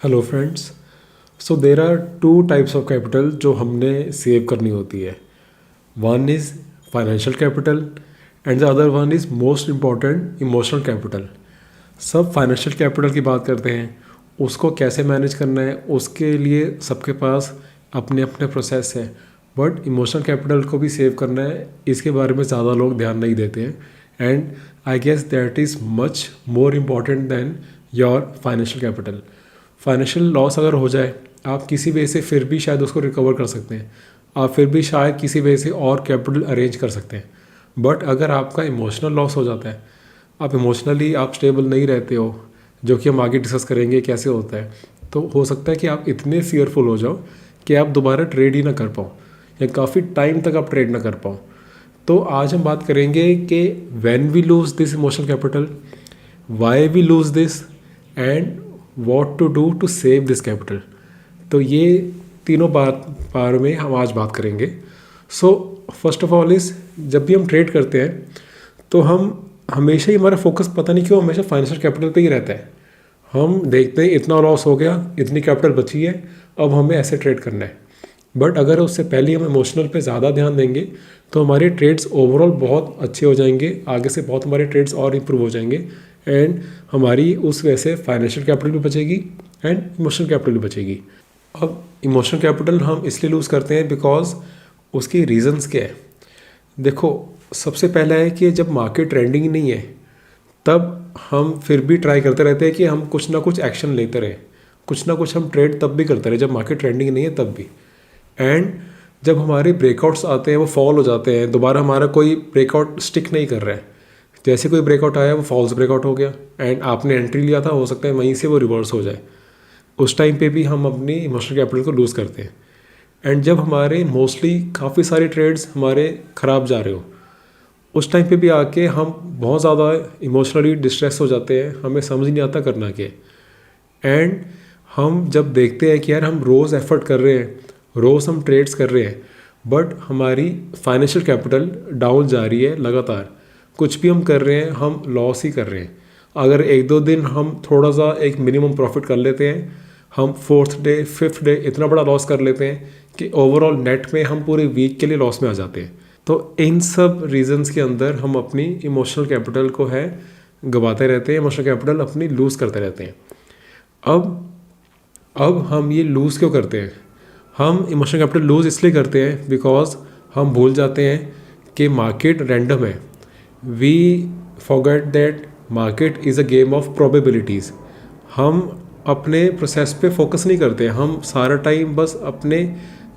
Hello friends. So there are two types of capital जो हमने save करनी होती है। One is financial capital and the other one is most important emotional capital. सब financial capital की बात करते हैं, उसको कैसे मैनेज करना है उसके लिए सबके पास अपने अपने प्रोसेस है। बट इमोशनल कैपिटल को भी सेव करना है, इसके बारे में ज़्यादा लोग ध्यान नहीं देते हैं। And I guess that is much more important than your financial capital. Financial loss अगर हो जाए, आप किसी वजह से फिर भी शायद उसको रिकवर कर सकते हैं, आप फिर भी शायद किसी वजह से और कैपिटल अरेंज कर सकते हैं। बट अगर आपका इमोशनल लॉस हो जाता है, आप इमोशनली आप स्टेबल नहीं रहते हो, जो कि हम आगे डिस्कस करेंगे कैसे होता है, तो हो सकता है कि आप इतने फियरफुल हो जाओ कि आप दोबारा ट्रेड ही ना कर पाओ या काफ़ी टाइम तक आप ट्रेड ना कर पाओ। तो आज हम बात करेंगे कि when we lose this emotional capital, why we lose this and what to do to save this capital. तो ये तीनों बारे में हम आज बात करेंगे। So first of all is, जब भी हम ट्रेड करते हैं तो हम हमेशा ही, हमारा फोकस पता नहीं क्यों हमेशा फाइनेंशियल कैपिटल पे ही रहता है। हम देखते हैं इतना लॉस हो गया, इतनी कैपिटल बची है, अब हमें ऐसे ट्रेड करना है। बट अगर उससे पहले हम इमोशनल पे ज़्यादा ध्यान देंगे तो हमारे ट्रेड्स ओवरऑल बहुत अच्छे हो जाएंगे, आगे से बहुत हमारे ट्रेड्स और इम्प्रूव हो जाएंगे एंड हमारी उस वजह से फाइनेंशियल कैपिटल भी बचेगी एंड इमोशनल कैपिटल भी बचेगी। अब इमोशनल कैपिटल हम इसलिए लूज़ करते हैं बिकॉज उसकी रीजंस क्या है। देखो, सबसे पहला है कि जब मार्केट ट्रेंडिंग नहीं है तब हम फिर भी ट्राई करते रहते हैं कि हम कुछ ना कुछ एक्शन लेते रहें, कुछ ना कुछ हम ट्रेड तब भी करते रहे जब मार्केट ट्रेंडिंग नहीं है तब भी। एंड जब हमारे ब्रेकआउट्स आते हैं, वो फॉल हो जाते हैं, दोबारा हमारा कोई ब्रेकआउट स्टिक नहीं कर रहा है, जैसे कोई ब्रेकआउट आया वो फॉल्स ब्रेकआउट हो गया एंड आपने एंट्री लिया था, हो सकता है वहीं से वो रिवर्स हो जाए, उस टाइम पे भी हम अपनी इमोशनल कैपिटल को लूज़ करते हैं। एंड जब हमारे मोस्टली काफ़ी सारे ट्रेड्स हमारे ख़राब जा रहे हो, उस टाइम पे भी आके हम बहुत ज़्यादा इमोशनली डिस्ट्रेस हो जाते हैं, हमें समझ नहीं आता करना क्या है। एंड हम जब देखते हैं कि यार हम रोज़ एफर्ट कर रहे हैं, रोज़ हम ट्रेड्स कर रहे हैं, बट हमारी फाइनेंशियल कैपिटल डाउन जा रही है लगातार, कुछ भी हम कर रहे हैं हम लॉस ही कर रहे हैं। अगर एक दो दिन हम थोड़ा सा एक मिनिमम प्रॉफिट कर लेते हैं, हम फोर्थ डे फिफ्थ डे इतना बड़ा लॉस कर लेते हैं कि ओवरऑल नेट में हम पूरे वीक के लिए लॉस में आ जाते हैं। तो इन सब रीजंस के अंदर हम अपनी इमोशनल कैपिटल को है गवाते रहते हैं, इमोशनल कैपिटल अपनी लूज़ करते रहते हैं। अब हम ये लूज़ क्यों करते हैं? हम इमोशनल कैपिटल लूज़ इसलिए करते हैं बिकॉज हम भूल जाते हैं कि मार्केट रैंडम है। We forget that market is a game of probabilities. हम अपने प्रोसेस पे फोकस नहीं करते, हम सारा टाइम बस अपने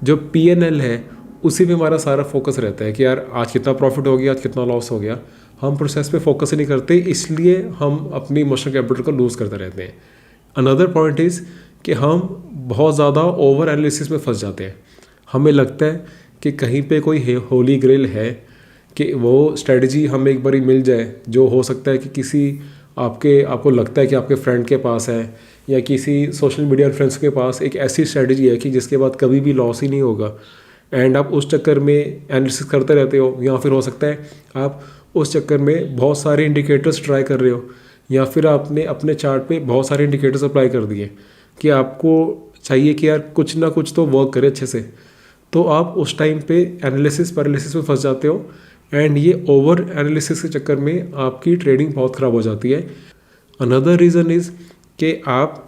जो PNL है उसी पे हमारा सारा फोकस रहता है कि यार आज कितना प्रॉफिट हो गया, आज कितना लॉस हो गया। हम प्रोसेस पे फोकस ही नहीं करते, इसलिए हम अपनी इमोशनल कैपिटल को लूज़ करते रहते हैं। अनदर पॉइंट इज़ कि हम बहुत ज़्यादा ओवर एनालिसिस में फंस जाते हैं। हमें लगता है कि कहीं पे कोई होली ग्रेल है, कि वो स्ट्रेटजी हमें एक बारी मिल जाए, जो हो सकता है कि किसी आपको लगता है कि आपके फ्रेंड के पास है या किसी सोशल मीडिया इन्फ्लुएंसर के पास एक ऐसी स्ट्रेटजी है कि जिसके बाद कभी भी लॉस ही नहीं होगा। एंड आप उस चक्कर में एनालिसिस करते रहते हो, या फिर हो सकता है आप उस चक्कर में बहुत सारे इंडिकेटर्स ट्राई कर रहे हो, या फिर आपने अपने चार्ट पे बहुत सारे इंडिकेटर्स अप्लाई कर दिए कि आपको चाहिए कि यार कुछ ना कुछ तो वर्क करे अच्छे से। तो आप उस टाइम पे एनालिसिस पैरालिसिस में फंस जाते हो एंड ये ओवर एनालिसिस के चक्कर में आपकी ट्रेडिंग बहुत ख़राब हो जाती है। अनदर रीज़न इज़ कि आप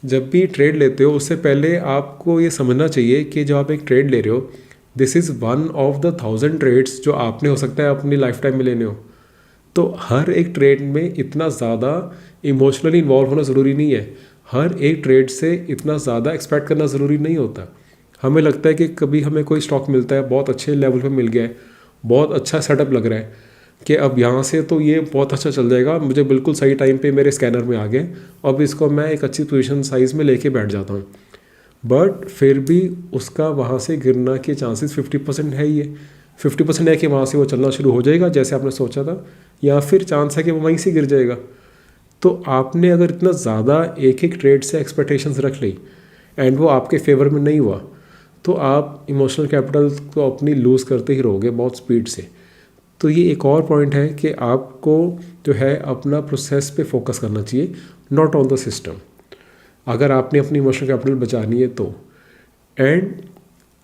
जब भी ट्रेड लेते हो उससे पहले आपको ये समझना चाहिए कि जो आप एक ट्रेड ले रहे हो, this is one of the 1000 trades जो आपने हो सकता है अपनी लाइफ टाइम में लेने हो। तो हर एक ट्रेड में इतना ज़्यादा इमोशनली इन्वॉल्व होना ज़रूरी नहीं है, हर एक ट्रेड से इतना ज़्यादा एक्सपेक्ट करना ज़रूरी नहीं होता। हमें लगता है कि कभी हमें कोई स्टॉक मिलता है, बहुत अच्छे लेवल पे मिल गया है, बहुत अच्छा सेटअप लग रहा है कि अब यहाँ से तो ये बहुत अच्छा चल जाएगा, मुझे बिल्कुल सही टाइम पे मेरे स्कैनर में आ गए, अब इसको मैं एक अच्छी पोजीशन साइज़ में लेके बैठ जाता हूँ। बट फिर भी उसका वहाँ से गिरना के चांसेस 50% है ही है। 50% है कि वहाँ से वो चलना शुरू हो जाएगा जैसे आपने सोचा था, या फिर चांस है कि वो वहीं से गिर जाएगा। तो आपने अगर इतना ज़्यादा एक एक ट्रेड से एक्सपेक्टेशंस रख ली एंड वो आपके फेवर में नहीं हुआ, तो आप इमोशनल कैपिटल को अपनी लूज़ करते ही रहोगे बहुत स्पीड से। तो ये एक और पॉइंट है कि आपको जो है अपना प्रोसेस पे फोकस करना चाहिए, नॉट ऑन द सिस्टम। अगर आपने अपनी इमोशनल कैपिटल बचानी है तो। एंड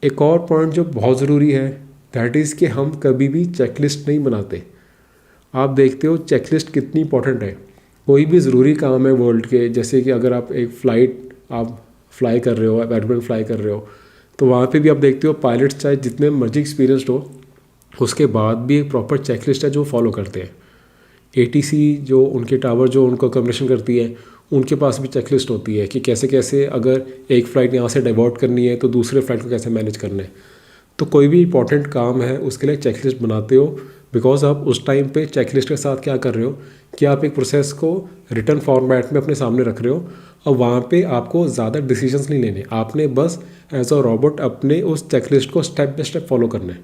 एक और पॉइंट जो बहुत ज़रूरी है दैट इज़ कि हम कभी भी चेकलिस्ट नहीं बनाते। आप देखते हो चेकलिस्ट कितनी इंपॉर्टेंट है। कोई भी ज़रूरी काम है वर्ल्ड के, जैसे कि अगर आप एक फ़्लाइट आप फ्लाई कर रहे हो, एयरप्लेन फ्लाई कर रहे हो, तो वहाँ पे भी आप देखते हो पायलट्स चाहे जितने मर्जी एक्सपीरियंसड हो, उसके बाद भी एक प्रॉपर चेकलिस्ट है जो फॉलो करते हैं। ATC जो उनके टावर जो उनको कम्युनिकेशन करती है, उनके पास भी चेकलिस्ट होती है कि कैसे कैसे अगर एक फ़्लाइट यहाँ से डाइवर्ट करनी है तो दूसरे फ्लाइट को कैसे मैनेज करना है। तो कोई भी इंपॉर्टेंट काम है उसके लिए चेकलिस्ट बनाते हो, बिकॉज आप उस टाइम पे चेकलिस्ट के साथ क्या कर रहे हो कि आप एक प्रोसेस को रिटर्न फॉर्मेट में अपने सामने रख रहे हो, और वहाँ पे आपको ज़्यादा डिसीजंस नहीं लेने, आपने बस एज अ रोबोट अपने उस चेकलिस्ट को स्टेप बाय स्टेप फॉलो करना है।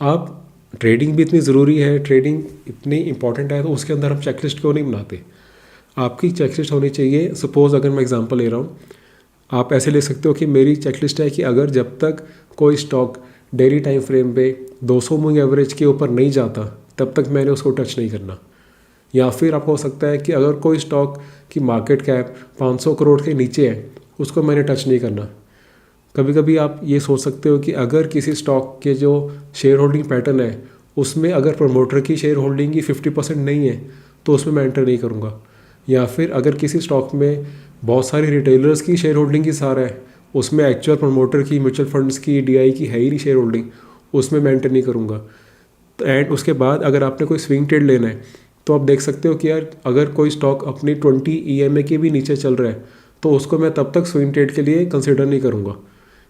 आप ट्रेडिंग भी इतनी ज़रूरी है, ट्रेडिंग इतनी इंपॉर्टेंट है, तो उसके अंदर हम चेकलिस्ट क्यों नहीं बनाते। आपकी चेकलिस्ट होनी चाहिए। सपोज़ अगर मैं एग्जांपल ले रहा हूँ, आप ऐसे ले सकते हो कि मेरी चेकलिस्ट है कि अगर जब तक कोई स्टॉक डेली टाइम फ्रेम पे 200 मूविंग एवरेज के ऊपर नहीं जाता तब तक मैंने उसको टच नहीं करना। या फिर आपको हो सकता है कि अगर कोई स्टॉक की मार्केट कैप 500 करोड़ के नीचे है उसको मैंने टच नहीं करना। कभी कभी आप ये सोच सकते हो कि अगर किसी स्टॉक के जो शेयर होल्डिंग पैटर्न है उसमें अगर प्रमोटर की शेयर होल्डिंग की 50% नहीं है तो उसमें मैं एंटर नहीं करूँगा। या फिर अगर किसी स्टॉक में बहुत सारी रिटेलर्स की शेयर होल्डिंग की सारा है, उसमें एक्चुअल प्रमोटर की, म्यूचुअल फंड्स की, DI की है ही नहीं शेयर होल्डिंग, उसमें मैं एंटर नहीं करूँगा। एंड उसके बाद अगर आपने कोई स्विंग ट्रेड लेना है तो आप देख सकते हो कि यार अगर कोई स्टॉक अपनी 20 EMA के भी नीचे चल रहा है तो उसको मैं तब तक स्विंग ट्रेड के लिए कंसिडर नहीं करूँगा।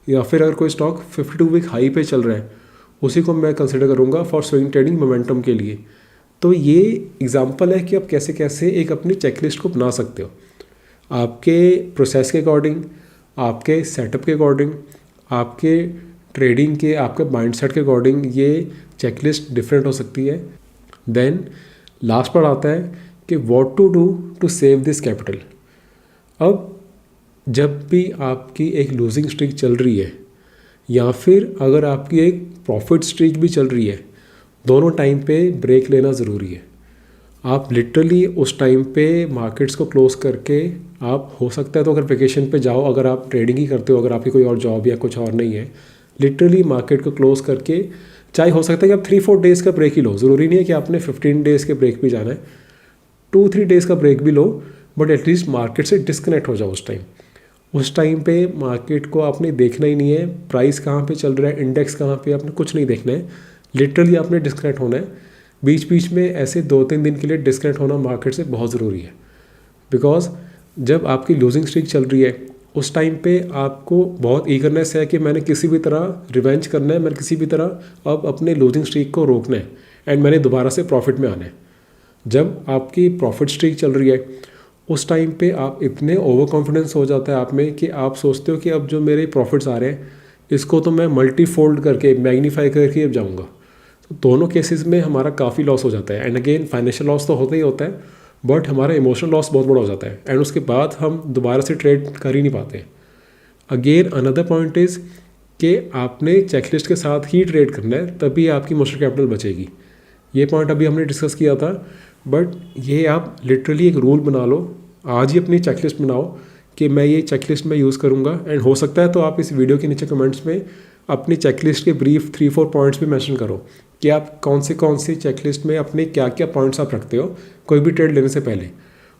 या फिर अगर कोई स्टॉक 52 वीक हाई पे चल रहा है उसी को मैं कंसिडर करूँगा फॉर स्विंग ट्रेडिंग मोमेंटम के लिए। तो ये एग्जांपल है कि आप कैसे कैसे एक अपनी चेकलिस्ट को बना सकते हो आपके प्रोसेस के अकॉर्डिंग, आपके सेटअप के अकॉर्डिंग, आपके ट्रेडिंग के, आपके माइंडसेट के अकॉर्डिंग ये चेकलिस्ट डिफरेंट हो सकती है। देन लास्ट पर आता है कि what to do to save this capital. अब जब भी आपकी एक लूजिंग स्ट्रीक चल रही है या फिर अगर आपकी एक प्रॉफिट स्ट्रीक भी चल रही है, दोनों टाइम पे ब्रेक लेना ज़रूरी है। आप लिटरली उस टाइम पे मार्केट्स को क्लोज करके, आप हो सकता है तो अगर वेकेशन पे जाओ, अगर आप ट्रेडिंग ही करते हो, अगर आपकी कोई और जॉब या कुछ और नहीं है, लिटरली मार्केट को क्लोज करके, चाहे हो सकता है कि आप 3-4 डेज़ का ब्रेक ही लो, ज़रूरी नहीं है कि आपने 15 डेज़ के ब्रेक भी जाना है, 2-3 डेज़ का ब्रेक भी लो, बट एटलीस्ट मार्केट से डिस्कनेक्ट हो जाओ उस टाइम। उस टाइम पे मार्केट को आपने देखना ही नहीं है, प्राइस कहाँ पे चल रहा है, इंडेक्स कहाँ पे, आपने कुछ नहीं देखना है, लिटरली आपने डिस्कनेक्ट होना है। बीच बीच में ऐसे 2-3 दिन के लिए डिस्कनेक्ट होना मार्केट से बहुत ज़रूरी है, बिकॉज जब आपकी लूजिंग स्ट्रीक चल रही है उस टाइम पे आपको बहुत ईगरनेस है कि मैंने किसी भी तरह रिवेंज करना है, मैंने किसी भी तरह अब अपने लूजिंग स्ट्रीक को रोकना है एंड मैंने दोबारा से प्रॉफिट में आना है। जब आपकी प्रॉफिट स्ट्रीक चल रही है उस टाइम पे आप इतने ओवर कॉन्फिडेंस हो जाता है आप में कि आप सोचते हो कि अब जो मेरे प्रॉफिट्स आ रहे हैं इसको तो मैं मल्टीफोल्ड करके, मैग्नीफाई करके अब जाऊँगा। तो दोनों केसेस में हमारा काफ़ी लॉस हो जाता है। एंड अगेन फाइनेंशियल लॉस तो होता ही होता है, बट हमारा इमोशनल लॉस बहुत बड़ा हो जाता है एंड उसके बाद हम दोबारा से ट्रेड कर ही नहीं पाते। अगेन अनदर पॉइंट इज़ कि आपने चेकलिस्ट के साथ ही ट्रेड करना है, तभी आपकी इमोशनल कैपिटल बचेगी। ये पॉइंट अभी हमने डिस्कस किया था, बट ये आप लिटरली एक रूल बना लो, आज ही अपनी चेकलिस्ट बनाओ कि मैं ये चेकलिस्ट में यूज़ करूँगा। एंड हो सकता है तो आप इस वीडियो के नीचे कमेंट्स में अपनी चेकलिस्ट के ब्रीफ 3-4 पॉइंट्स भी मेंशन करो कि आप कौन सी चेकलिस्ट में अपने क्या क्या पॉइंट्स आप रखते हो कोई भी ट्रेड लेने से पहले,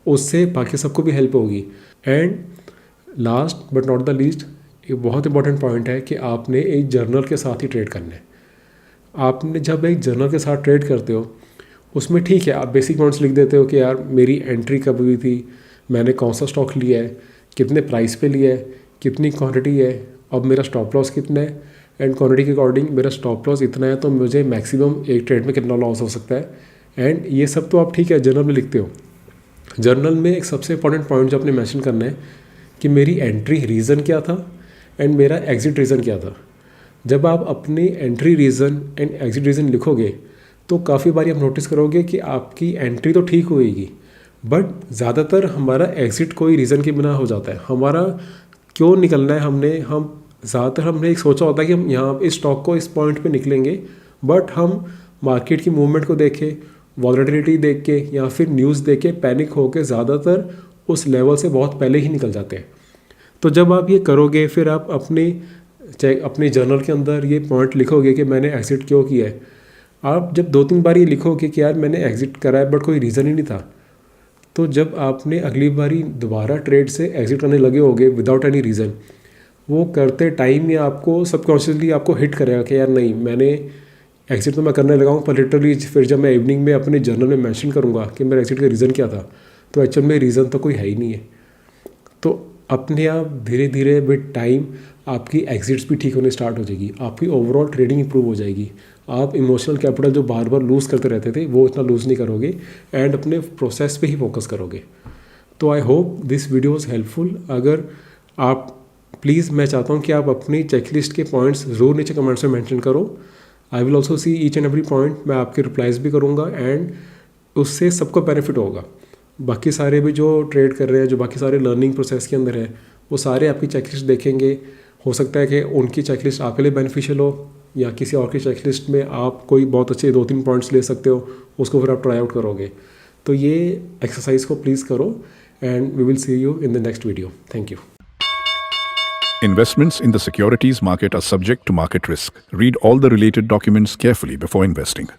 उससे बाकी सबको भी हेल्प होगी। And last but not the least, एक बहुत इंपॉर्टेंट पॉइंट है कि आपने एक जर्नल के साथ ही ट्रेड करना है। आपने जब एक जर्नल के साथ ट्रेड करते हो उसमें ठीक है आप बेसिक पॉइंट्स लिख देते हो कि यार मेरी एंट्री कब हुई थी, मैंने कौन सा स्टॉक लिया है, कितने प्राइस पे लिया है, कितनी क्वांटिटी है, अब मेरा स्टॉप लॉस कितना है, एंड क्वांटिटी के अकॉर्डिंग मेरा स्टॉप लॉस इतना है तो मुझे मैक्सिमम एक ट्रेड में कितना लॉस हो सकता है। एंड ये सब तो आप ठीक है जर्नल में लिखते हो। जर्नल में एक सबसे इंपॉर्टेंट पॉइंट जो आपने मेंशन करना है कि मेरी एंट्री रीज़न क्या था एंड मेरा एग्जिट रीज़न क्या था। जब आप अपनी entry reason and exit reason लिखोगे तो काफ़ी बारी आप नोटिस करोगे कि आपकी एंट्री तो ठीक होएगी, बट ज़्यादातर हमारा एग्जिट कोई रीज़न के बिना हो जाता है। हमारा क्यों निकलना है, हम ज़्यादातर हमने एक सोचा होता है कि हम यहाँ इस स्टॉक को इस पॉइंट पे निकलेंगे, बट हम मार्केट की मूवमेंट को देख के, वॉलेटिलिटी देख के या फिर न्यूज़ देख के पैनिक होकर ज़्यादातर उस लेवल से बहुत पहले ही निकल जाते हैं। तो जब आप ये करोगे फिर आप अपने जर्नल के अंदर ये पॉइंट लिखोगे कि मैंने एग्ज़िट क्यों किया है। आप जब 2-3 बार ये लिखोगे कि यार मैंने एग्ज़िट करा है बट कोई रीज़न ही नहीं था, तो जब आपने अगली बारी दोबारा ट्रेड से एग्ज़िट करने लगे होगे विदाउट एनी रीज़न, वो करते टाइम या आपको सबकॉन्शियसली आपको हिट करेगा कि यार नहीं, मैंने एग्ज़िट तो मैं करने लगा हूँ, पर लिटरली फिर जब मैं इवनिंग में अपने जर्नल में मेंशन करूँगा कि मेरा एग्ज़िट का रीज़न क्या था, तो एक्चुअल में रीज़न तो कोई है ही नहीं है। तो अपने आप धीरे धीरे विद टाइम आपकी एग्जिट्स भी ठीक होने स्टार्ट हो जाएगी, आपकी ओवरऑल ट्रेडिंग इंप्रूव हो जाएगी। आप इमोशनल कैपिटल जो बार बार लूज़ करते रहते थे वो इतना लूज़ नहीं करोगे एंड अपने प्रोसेस पे ही फोकस करोगे। तो I hope this video was helpful. अगर आप प्लीज़, मैं चाहता हूँ कि आप अपनी चेकलिस्ट के पॉइंट्स ज़रूर नीचे कमेंट्स में मेंशन करो। I will also see each and every point, मैं आपके रिप्लाइज भी करूँगा एंड उससे सबको बेनिफिट होगा। बाकी सारे भी जो ट्रेड कर रहे हैं, जो बाकी सारे लर्निंग प्रोसेस के अंदर है, वो सारे आपकी चेकलिस्ट देखेंगे। हो सकता है कि उनकी चेकलिस्ट आपके लिए बेनिफिशियल हो या किसी और की चेकलिस्ट में आप कोई बहुत अच्छे 2-3 पॉइंट्स ले सकते हो, उसको फिर आप ट्राई आउट करोगे। तो ये एक्सरसाइज को प्लीज़ करो and we will see you in the next video. Thank you. Investments in the securities market are subject to market risk. Read all the related documents carefully before investing.